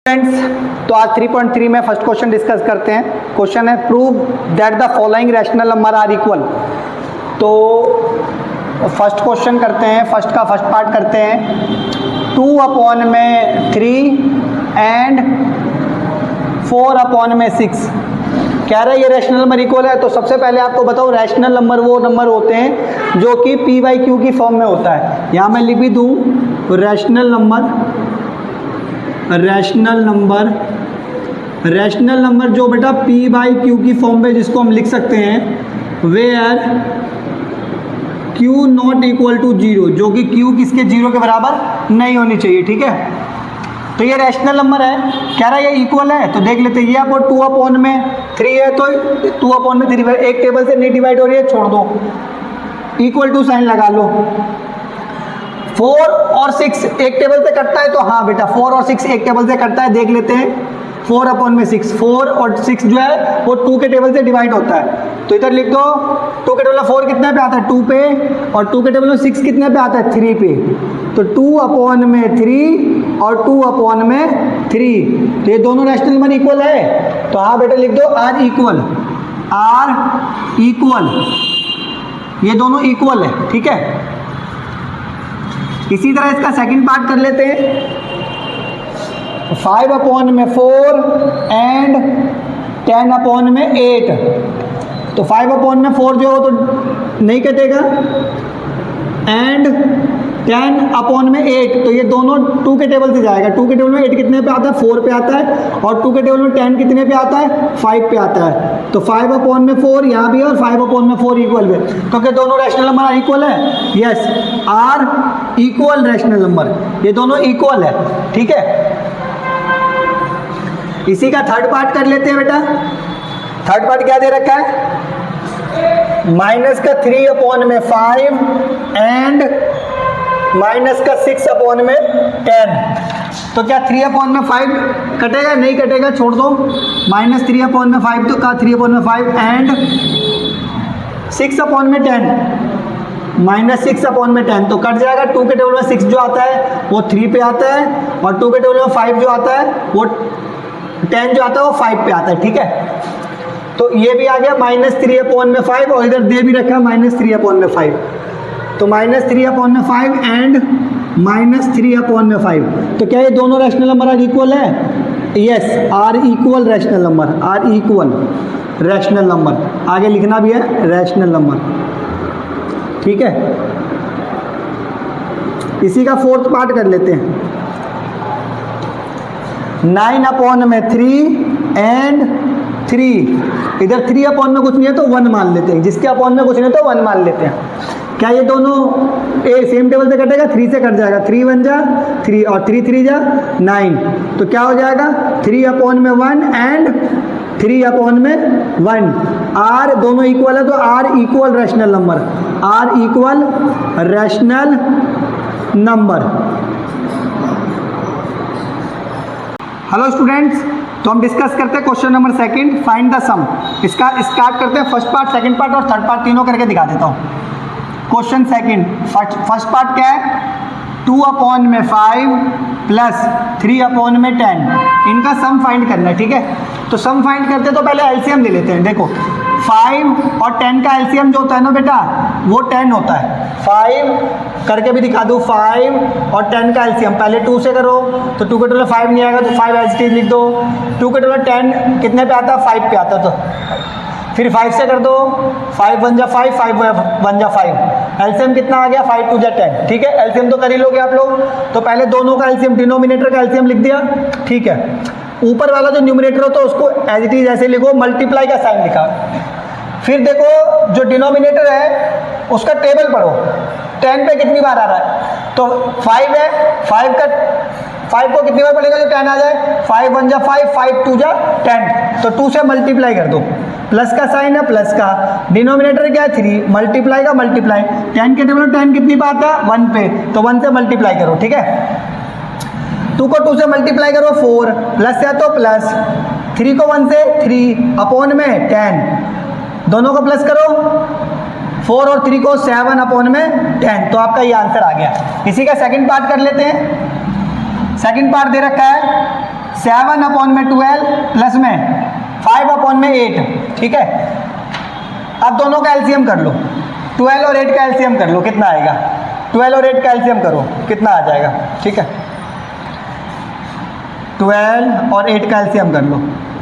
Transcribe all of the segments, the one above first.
Friends, तो आज 3.3 में फर्स्ट क्वेश्चन डिस्कस करते हैं। क्वेश्चन है prove that the following rational number are equal. तो फर्स्ट क्वेश्चन करते हैं, फर्स्ट पार्ट करते हैं। 2/3 एंड 4/6 कह रहा है ये रैशनल नंबर इक्वल है। तो सबसे पहले आपको बताओ रैशनल नंबर वो नंबर होते हैं जो कि p/q की फॉर्म में होता है। यहाँ मैं लिख भी दूँ रैशनल नंबर जो बेटा p/q की फॉर्म में, जिसको हम लिख सकते हैं where q not equal to 0, जो कि q किसके 0 के बराबर नहीं होनी चाहिए। ठीक है, तो ये रैशनल नंबर है। कह रहा है ये इक्वल है, तो देख लेते हैं। ये आपको 2/3 है तो 2/3 एक टेबल से नहीं डिवाइड हो रही है, छोड़ दो, इक्वल टू साइन लगा लो। 4 और 6 एक टेबल से कटता है, तो हाँ बेटा 4 और 6 एक टेबल से कटता है। देख लेते हैं 4/6, 4 और 6 जो है वो 2 के टेबल से डिवाइड होता है। तो इधर लिख दो 2 के टेबल में 4 कितने पे आता है 2 पे, और 2 के टेबल में 6 कितने पे आता है 3 पे। तो 2/3 और 2/3, तो ये दोनों रैशनल नंबर इक्वल है। तो हाँ बेटा लिख दो आर इक्वल, ये दोनों इक्वल है। ठीक है, इसी तरह इसका सेकंड पार्ट कर लेते हैं। 5/4 एंड 10/8। तो 5/4 जो हो तो नहीं कटेगा, एंड 10/8, तो ये दोनों 2 के टेबल से जाएगा। 2 के टेबल में 8 कितने पे आता है 4 पे आता है, और 2 के टेबल में 10 कितने पे आता है 5 पे आता है। तो 5/4 यहाँ भी है और 5/4 इक्वल है, क्योंकि दोनों रैशनल नंबर इक्वल है। Yes, are equal rational number, ये दोनों इक्वल है। ठीक है, इसी का थर्ड पार्ट कर लेते हैं बेटा। थर्ड पार्ट क्या दे रखा है, -3/5 एंड -6/10। तो क्या 3/5 कटेगा, नहीं कटेगा, छोड़ दो। -3/5 तो का 3/5 एंड 6/10, -6/10 तो कट जाएगा। 2 के टेबल में 6 जो आता है वो 3 पे आता है, और 2 के टेबल में 5 जो आता है वो 10 जो आता है वो 5 पे आता है। ठीक है, तो ये भी आ गया -3/5, और इधर दे भी रखा -3/5। तो -3/5 एंड -3/5, तो क्या ये दोनों रैशनल नंबर आर इक्वल है। Yes, are equal rational number, are equal rational number, आगे लिखना भी है रैशनल नंबर। ठीक है, इसी का फोर्थ पार्ट कर लेते हैं। 9/3 एंड 3, इधर 3/में कुछ नहीं है तो 1 मान लेते हैं, जिसके अपॉन में कुछ नहीं है तो 1 मान लेते हैं। क्या ये दोनों सेम टेबल से कटेगा, 3 से कट जाएगा, 3 1 जा 3 और 3 3 जा 9। तो क्या हो जाएगा 3/1 एंड 3/1। आर दोनों इक्वल है, तो are equal rational number, are equal rational number. Hello students, तो हम डिस्कस करते हैं question number second, find the sum. इसका स्टार्ट करते हैं। फर्स्ट पार्ट, सेकंड पार्ट और थर्ड पार्ट तीनों करके दिखा देता हूँ। क्वेश्चन सेकंड, फर्स्ट पार्ट क्या है, 2/5 प्लस 3/10, इनका सम फाइंड करना है। ठीक है, तो सम फाइंड करते हैं तो पहले एलसीएम ले लेते हैं। देखो 5 और 10 का एलसीएम जो होता है ना बेटा, वो 10 होता है। 5 करके भी दिखा दूँ, 5 और 10 का एलसीएम, पहले 2 से करो तो 2 के टेबल में 5 नहीं आएगा, तो 5 एज इट इज लिख दो। 2 के टेबल में 10 कितने पे आता है 5 पे आता है, तो फिर 5 से कर दो, 5 1 जा 5, 5 1 जा 5, एलसीएम कितना आ गया 5 2 जा 10। ठीक है, एलसीएम तो कर ही लोगे आप लोग। तो पहले दोनों का एलसीएम, डिनोमिनेटर का एलसीएम लिख दिया। ठीक है, ऊपर वाला जो न्यूमरेटर हो तो उसको एज इट इज ऐसे लिखो, मल्टीप्लाई का साइन लिखा। फिर देखो जो डिनोमिनेटर है उसका टेबल पढ़ो, 10 पे कितनी बार आ रहा है, तो 5 है, 5 को कितनी बार पढ़ेगा जो 10 आ जाए, 5 1 जा 5, 5 2 जा 10, तो 2 से मल्टीप्लाई कर दो, प्लस का साइन है, प्लस का, डिनोमिनेटर क्या है 3, मल्टीप्लाई का मल्टीप्लाई, 10 के टेबल में 10 कितनी पे आता है 1 पे, तो 1 से मल्टीप्लाई करो। ठीक है, 2 को 2 से मल्टीप्लाई करो 4, प्लस है तो प्लस, 3 को 1 से 3/10, दोनों को प्लस करो, 4 और 3 को 7/10, तो आपका ये आंसर आ गया। इसी का सेकंड पार्ट कर लेते हैं। सेकंड पार्ट दे रखा है 7/12 प्लस में 5/8, ठीक है। अब दोनों का एलसीएम कर लो, 12 और 8 का एलसीएम कर लो, कितना आएगा? 12 और 8 का एलसीएम करो, कितना आ जाएगा? ठीक है, 12 और 8 का एलसीएम कर लो।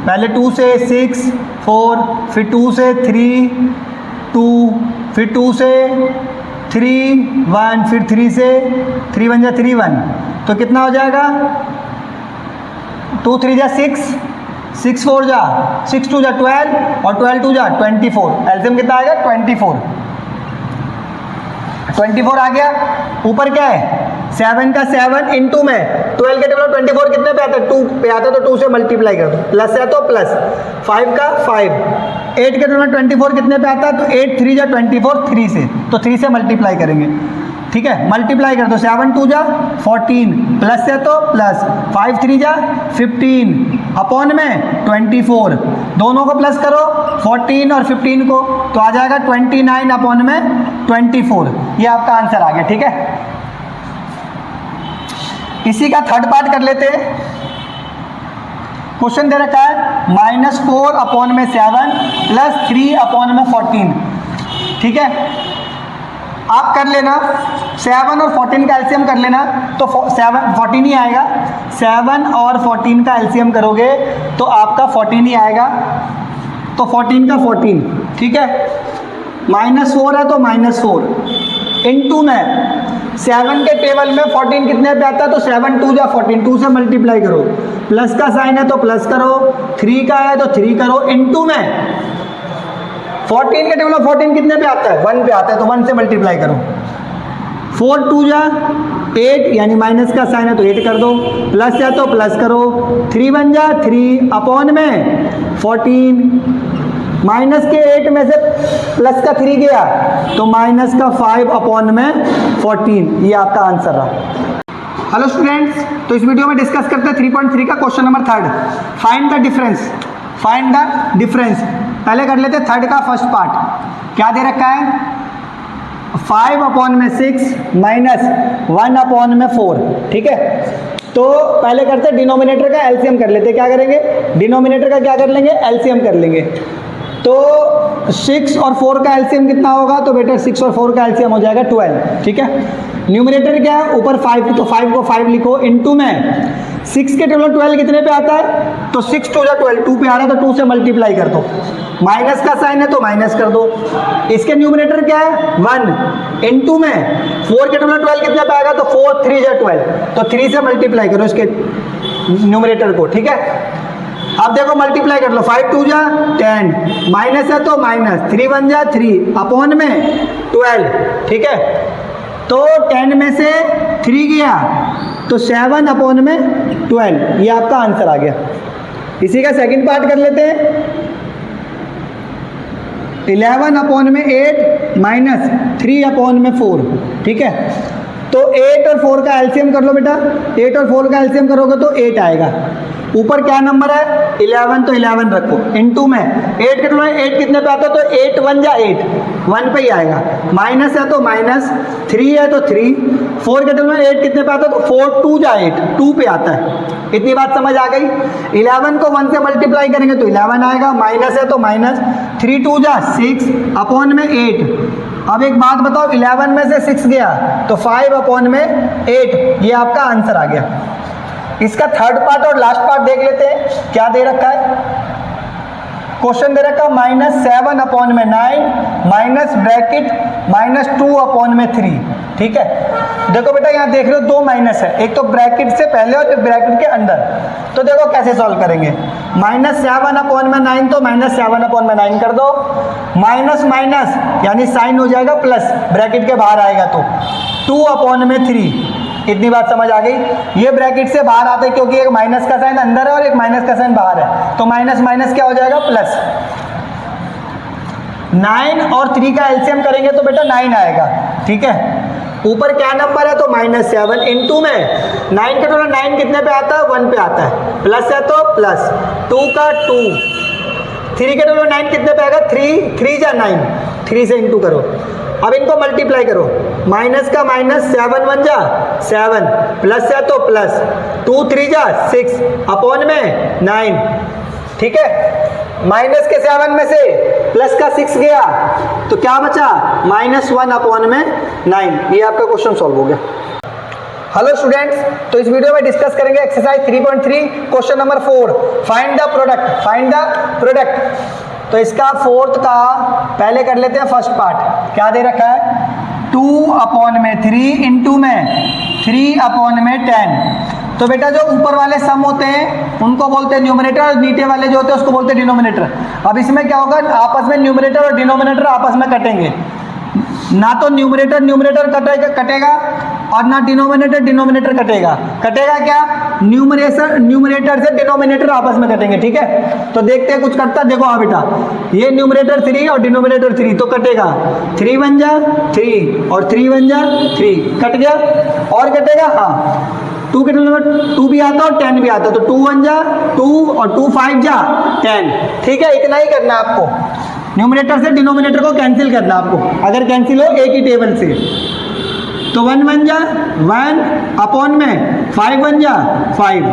पहले 2 से 6 4, फिर 2 से 3 2, फिर 2 से 3 1, फिर 3 से 3 1 जा 3 1, तो कितना हो जाएगा? 2 3 जा 6, 6 4 जा 6 2 जा 12 और 12 2 जा 24। एलसीएम कितना आएगा? 24 आ गया। ऊपर क्या है? 7 का 7 इंटू में 12 के टेबल 24 कितने पे आता है? 2 पे आता है, तो 2 से मल्टीप्लाई कर दो, प्लस है तो प्लस, 5 का 5, 8 के टेबल 24 कितने पे आता है? तो 8 3 जा 24, 3 से, तो 3 से मल्टीप्लाई करेंगे, ठीक है। मल्टीप्लाई कर दो, 7 2 जा 14, प्लस है तो प्लस, 5 3 जा 15 अपॉन में 24, दोनों को प्लस करो 14 और 15 को, तो आ जाएगा 29 अपॉन में 24। ये आपका आंसर आ गया, ठीक है। इसी का थर्ड पार्ट कर लेते हैं। क्वेश्चन दे रखा है -4 अपॉन में 7 प्लस 3 अपॉन में 14, ठीक है। आप कर लेना 7 और 14 का एलसीएम कर लेना, तो 14 ही आएगा। 7 और 14 का एलसीएम करोगे तो आपका 14 ही आएगा, तो 14 का 14, ठीक है। -4 है तो -4 इंटू में 7 के टेबल में 14 कितने पे आता है? तो 7 2 जा 14, 2 से मल्टीप्लाई करो, प्लस का साइन है तो प्लस करो, 3 का है तो 3 करो, इंटू में 14 के टेबल में 14 कितने पे आता है? 1 पे आता है, तो 1 से मल्टीप्लाई करो। 4 2 जा 8, यानी माइनस का साइन है तो 8 कर दो, प्लस है तो प्लस करो, 3 1 जा 3 अपॉन में 14, माइनस के 8 में से प्लस का 3 गया तो माइनस का 5 अपॉन में 14। ये आपका आंसर रहा। हेलो स्टूडेंट्स, तो इस वीडियो में डिस्कस करते हैं 3.3 का question number 3, find the difference. Find the difference पहले कर लेते हैं थर्ड का फर्स्ट पार्ट। क्या दे रखा है? 5 अपॉन में 6 माइनस 1 अपॉन में 4, ठीक है। तो पहले करते हैं डिनोमिनेटर का एलसीएम कर लेते हैं। क्या करेंगे? डिनोमिनेटर का क्या कर लेंगे? एलसीएम कर लेंगे। तो 6 और 4 का एलसीएम कितना होगा? तो बेटा 6 और 4 का एलसीएम हो जाएगा 12, ठीक है। न्यूमरेटर क्या है? ऊपर 5, तो 5 को 5 लिखो, इंटू में 6 के टेबल 12 कितने पे आता है? तो 6 2 जा 12, 2 पे आ रहा है तो 2 से मल्टीप्लाई कर दो, माइनस का साइन है तो माइनस कर दो। इसके न्यूमरेटर क्या है? 1 इंटू में 4 के टेबल 12 कितने पे आएगा? तो 4 3 जा 12, तो 3 से मल्टीप्लाई करो इसके न्यूमरेटर को, ठीक है। अब देखो मल्टीप्लाई कर लो, 5 2 जा 10, माइनस है तो माइनस, 3 1 जा 3 अपॉन में 12, ठीक है। तो 10 में से 3 गया तो 7 अपॉन में 12। ये आपका आंसर आ गया। इसी का सेकंड पार्ट कर लेते हैं। 11 अपॉन में 8 माइनस 3 अपॉन में 4, ठीक है। तो 8 और 4 का एलसीएम कर लो बेटा। 8 और 4 का एलसीएम करोगे तो 8 आएगा। ऊपर क्या नंबर है? 11, तो 11 रखो, इंटू में 8 के टोटल 8 कितने पे आता है? तो 8 1 जा 8, 1 पे ही आएगा। माइनस है तो माइनस, 3 है तो 3, 4 के टोटल 8 कितने पे आता है? तो 4 2 जा 8, 2 पे आता है। इतनी बात समझ आ गई। 11 को 1 से मल्टीप्लाई करेंगे तो 11 आएगा, माइनस है तो माइनस, 3 2 जा 6 अपॉन में 8। अब एक बात बताओ, 11 में से 6 गया तो 5 अपॉन में 8। ये आपका आंसर आ गया। इसका थर्ड पार्ट और लास्ट पार्ट देख लेते हैं। क्या दे रखा है? क्वेश्चन दे रखा -7 अपॉन में 9 माइनस ब्रैकेट -2 अपॉन में 3, ठीक है। देखो बेटा यहाँ देख रहे हो 2 माइनस है, एक तो ब्रैकेट से पहले और एक ब्रैकेट के अंदर। तो देखो कैसे सॉल्व करेंगे। -7 अपॉन में 9, तो -7 अपॉन में 9 कर दो, माइनस माइनस यानी साइन हो जाएगा प्लस, ब्रैकेट के बाहर आएगा तो 2 अपॉन में 3। इतनी बात समझ आ गई। ये ब्रैकेट से बाहर आते हैं क्योंकि एक माइनस का साइन अंदर है और एक माइनस का साइन बाहर है, तो माइनस माइनस क्या हो जाएगा? प्लस। 9 और 3 का एलसीएम करेंगे तो बेटा 9 आएगा, ठीक है। ऊपर क्या नंबर है? तो -7 इंटू में 9 के टोटल 9 कितने पे आता है? 1 पे आता है, प्लस है तो प्लस, 2 का 2, 3 के टोटल 9 कितने पे आएगा? 3 3 जा 9, 3 से इंटू करो। अब इनको मल्टीप्लाई करो, माइनस का माइनस 7 1 जा 7 प्लस है तो प्लस 2 3 जा 6 अपॉन में 9। ठीक है, माइनस के 7 में से प्लस का 6 गया तो क्या बचा -1 अपॉन में 9। ये आपका क्वेश्चन सॉल्व हो गया। हेलो स्टूडेंट्स, तो इस वीडियो में डिस्कस करेंगे exercise 3.3 question number 4 find the product. Find the product. तो इसका फोर्थ का पहले कर लेते हैं फर्स्ट पार्ट। क्या दे रखा है 2 अपॉन में 3 इंटू में 3 अपॉन में 10। तो बेटा जो ऊपर वाले सम होते हैं उनको बोलते हैं न्यूमरेटर और नीचे वाले जो होते हैं उसको बोलते हैं डिनोमिनेटर। अब इसमें क्या होगा, आपस में न्यूमरेटर और डिनोमिनेटर आपस में कटेंगे। ना तो न्यूमरेटर न्यूमरेटर कटेगा और ना डिनोमिनेटर डिनोमिनेटर कटेगा। कटेगा क्या, न्यूमरेटर से डिनोमिनेटर आपस में कटेंगे। ठीक है, तो देखते हैं कुछ कटता। देखो हाँ बेटा, ये न्यूमरेटर 3 और डिनोमिनेटर 3 तो कटेगा। 3 बन जा 3 और 3 बन जा 3, कट गया। और कटेगा हाँ 2 के नंबर 2 भी आता और 10 भी आता, तो 2 1 जा 2 और 2 5 जा 10। ठीक है, इतना ही करना है आपको, न्यूमरेटर से डिनोमिनेटर को कैंसिल करना आपको। अगर कैंसिल हो एक ही टेबल से तो 1 बन जा 1 अपॉन में 5 बन जा 5।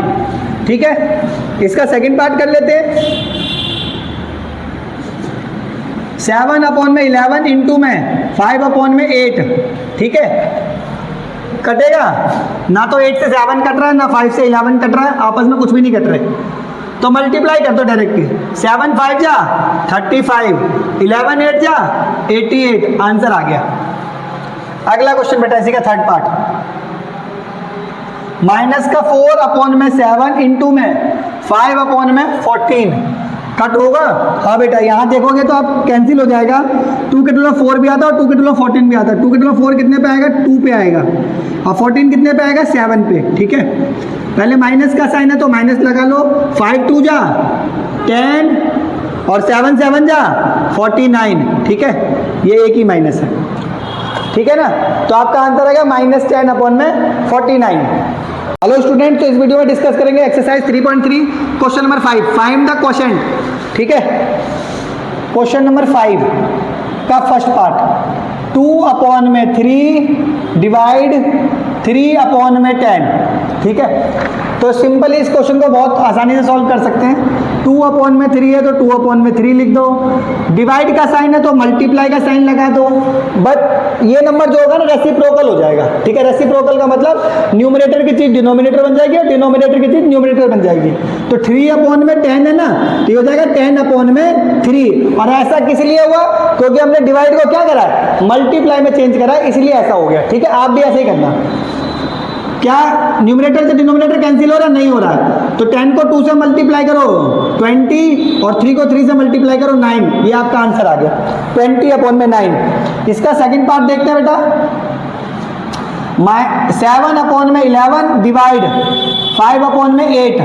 ठीक है, इसका सेकंड पार्ट कर लेते हैं। 7 अपॉन में 11 इंटू में 5 अपॉन में 8। ठीक है, कटेगा ना तो 8 से 7 कट रहा है ना 5 से 11 कट रहा है, आपस में कुछ भी नहीं कट रहे, तो मल्टीप्लाई कर दो डायरेक्टली। 7 5 जा 35, 11 8 जा 88, आंसर आ गया। अगला क्वेश्चन बेटा इसी का थर्ड पार्ट। माइनस का 4 अपॉन में 7 इंटू में 5 अपॉन में 14 कट होगा। हाँ बेटा, यहाँ देखोगे तो आप कैंसिल हो जाएगा। 2 के टुला 4 भी आता है और 2 के टुला 14 भी आता है। 2 के टुला 4 कितने पे आएगा 2 पे आएगा और 14 कितने पे आएगा 7 पे। ठीक है, पहले माइनस का साइन है तो माइनस लगा लो। 5 2 जा 10 और 7 7 जा 49। ठीक है, ये एक ही माइनस है। ठीक है ना, तो आपका आंसर आएगा -10 अपॉन में 49। हेलो स्टूडेंट, तो इस वीडियो में डिस्कस करेंगे exercise 3.3 question number 5 find the quotient. ठीक है, क्वेश्चन नंबर 5 का फर्स्ट पार्ट 2 अपॉन में 3 डिवाइड 3 अपॉन में 10। ठीक है, तो सिंपली इस क्वेश्चन को बहुत आसानी से सॉल्व कर सकते हैं। 2 अपॉन में 3 है तो 2 अपॉन में 3 लिख दो। डिवाइड का साइन है तो मल्टीप्लाई का साइन लगा दो। बट ये नंबर जो होगा ना रेसिप्रोकल हो जाएगा। ठीक है, रेसिप्रोकल का मतलब न्यूमरेटर की चीज डिनोमिनेटर बन जाएगी और डिनोमिनेटर की चीज न्यूमरेटर बन जाएगी। तो 3 अपॉन में 10 है ना, तो ये हो जाएगा 10 अपॉन में 3। और ऐसा किस लिए हुआ, क्योंकि हमने डिवाइड को क्या करा है मल्टीप्लाई में चेंज करा है, इसलिए ऐसा हो गया। ठीक है, आप भी ऐसे ही करना। क्या न्यूमरेटर से डिनोमिनेटर कैंसिल हो रहा है, नहीं हो रहा है, तो 10 को 2 से मल्टीप्लाई करो 20 और 3 को 3 से मल्टीप्लाई करो 9। ये आपका आंसर आ गया 20 अपॉन में 9। इसका सेकंड पार्ट देखते हैं बेटा। 7 अपॉन में 11 डिवाइड 5 अपॉन में 8।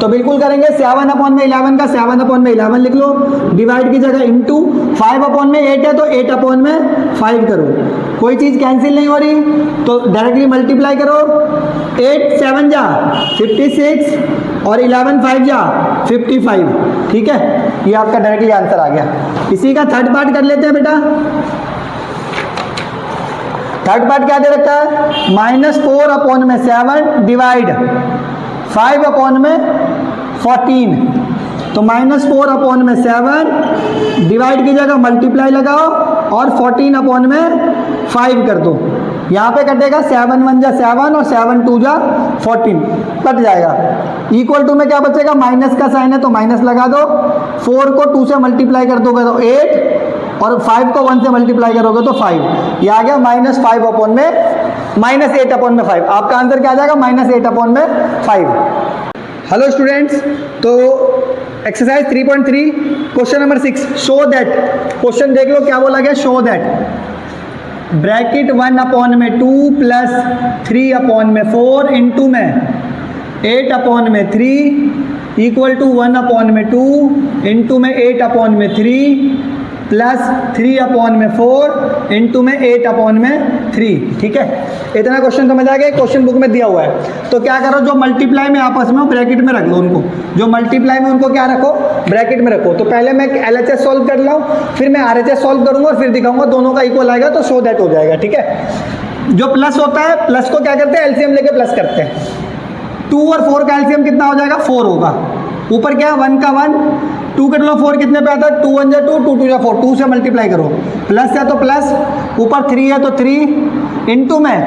तो बिल्कुल करेंगे 7 अपॉन में 11 का 7 अपॉन में 11 लिख लो, डिवाइड की जगह इंटू। 5 अपॉन में 8 है तो 8 अपॉन में 5 करो। कोई चीज़ कैंसिल नहीं हो रही तो डायरेक्टली मल्टीप्लाई करो। 8 7 जा 56 और 11 5 जा 55। ठीक है, ये आपका डायरेक्टली आंसर आ गया। इसी का थर्ड पार्ट कर लेते हैं बेटा। थर्ड पार्ट क्या दे रखा है, -4 अपॉन में 7 डिवाइड 5 अपॉन में 14। तो -4 अपॉन में 7 डिवाइड की जगह मल्टीप्लाई लगाओ और 14 अपॉन में 5 कर दो। यहाँ पे कटेगा 7 1 जा 7 और 7 2 जा 14, कट जाएगा। इक्वल टू में क्या बचेगा, माइनस का साइन है तो माइनस लगा दो। 4 को 2 से मल्टीप्लाई कर दोगे तो 8 और 5 को 1 से मल्टीप्लाई करोगे तो 5। ये आ गया -5 अपॉन में -8 अपॉन में 5। आपका आंसर क्या आ जाएगा -8 अपॉन में 5। हेलो स्टूडेंट्स, तो exercise 3.3 question number 6 show that. Question देख लो क्या बोला गया, शो दैट ब्रैकेट 1 अपॉन में 2 प्लस 3 अपॉन में 4 इंटू में 8 अपॉन में 3 इक्वल टू 1 अपॉन में 2 इंटू में 8 अपॉन में 3 प्लस 3/4 इंटू में 8/3। ठीक है, इतना क्वेश्चन समझ आ गया। क्वेश्चन बुक में दिया हुआ है। तो क्या करो, जो मल्टीप्लाई में आपस में ब्रैकेट में रख लो उनको, जो मल्टीप्लाई में उनको क्या रखो, ब्रैकेट में रखो। तो पहले मैं LHS सॉल्व कर लूँ, फिर मैं RHS सॉल्व करूँगा और फिर दिखाऊंगा दोनों का इक्वल आएगा, तो सो दैट हो जाएगा। ठीक है, जो प्लस होता है, प्लस को क्या करते हैं, एलसीएम लेके प्लस करते हैं। 2 और 4 का एलसीएम कितना हो जाएगा, 4 होगा। ऊपर क्या है, 1 का 1, 2 के टू 4 कितने पे आता है, 2 1 जा 2, 2 2 जा 4, 2 से मल्टीप्लाई करो। प्लस है तो प्लस, ऊपर 3 है तो 3 इंटू में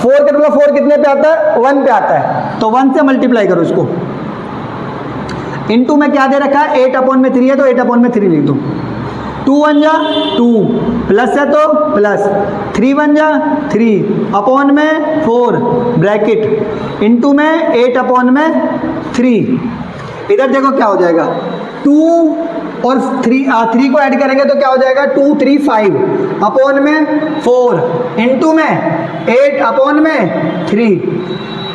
4 के टू 4 कितने पे आता है, 1 पे आता है, तो 1 से मल्टीप्लाई करो इसको। इंटू में क्या दे रखा है, 8/3 है तो 8/3 लिख दो। 2 1 जा 2, प्लस है तो प्लस, 3 1 जा 3, अपॉन में 4 ब्रैकेट, इंटू में 8/3। इधर देखो क्या हो जाएगा, 2 और 3 को ऐड करेंगे तो क्या हो जाएगा, 2 3 5 अपॉन में 4 इंटू में 8/3।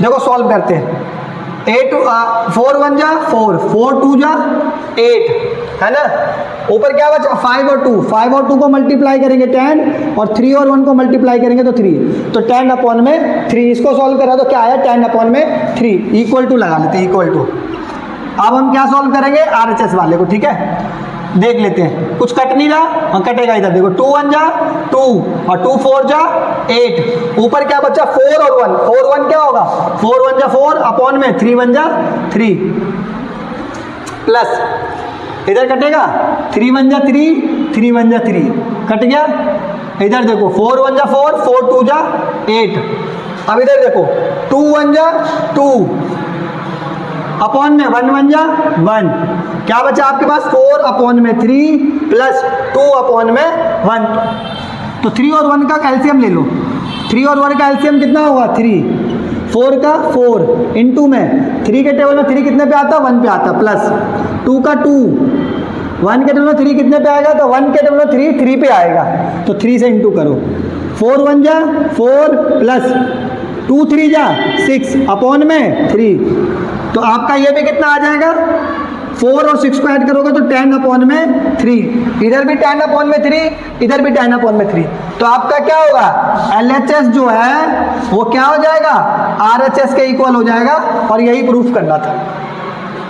देखो सॉल्व करते हैं। 4 1 जा 4, 4 2 जा 8, है ना। ऊपर क्या बचा, 5 और 2, 5 और 2 को मल्टीप्लाई करेंगे 10, और 3 और 1 को मल्टीप्लाई करेंगे तो 3, तो 10/3। इसको सॉल्व करा तो क्या आया, 10/3 इक्वल टू लगा लेते हैं, इक्वल टू। अब हम क्या सॉल्व करेंगे, RHS वाले को। ठीक है, देख लेते हैं, कुछ कट नहीं रहा, हाँ कटेगा। इधर देखो 2 1 जा 2 और 2 4 जा 8, ऊपर क्या बचा, 4 और 1, 4 1 क्या होगा, 4 1 जा 4 अपॉन में 3 1 जा 3, प्लस इधर कटेगा, 3 1 जा 3, 3 1 जा 3, कट गया। इधर देखो 4 1 जा 4, 4 2 जा 8। अब इधर देखो 2 1 जा 2 अपॉन में 1 1 जा 1, क्या बचा आपके पास, 4/3 प्लस 2/1। तो 3 और 1 का एलसीएम ले लो। 3 और 1 का एलसीएम कितना होगा, 3, 4 का 4 इंटू में 3 के टेबल में 3 कितने पे आता है, 1 पे आता है, प्लस 2 का 2, 1 के टेबल में 3 कितने पे आएगा, तो 1 के टेबल में 3 पे आएगा, तो 3 से इंटू करो। 4 1 जा 4 प्लस 2 3 जा 6 अपॉन में 3, तो आपका ये भी कितना आ जाएगा, 4 और 6 को ऐड करोगे तो 10/3। इधर भी 10/3, इधर भी 10/3। तो आपका क्या होगा, LHS जो है वो क्या हो जाएगा, RHS के इक्वल हो जाएगा, और यही प्रूफ करना था।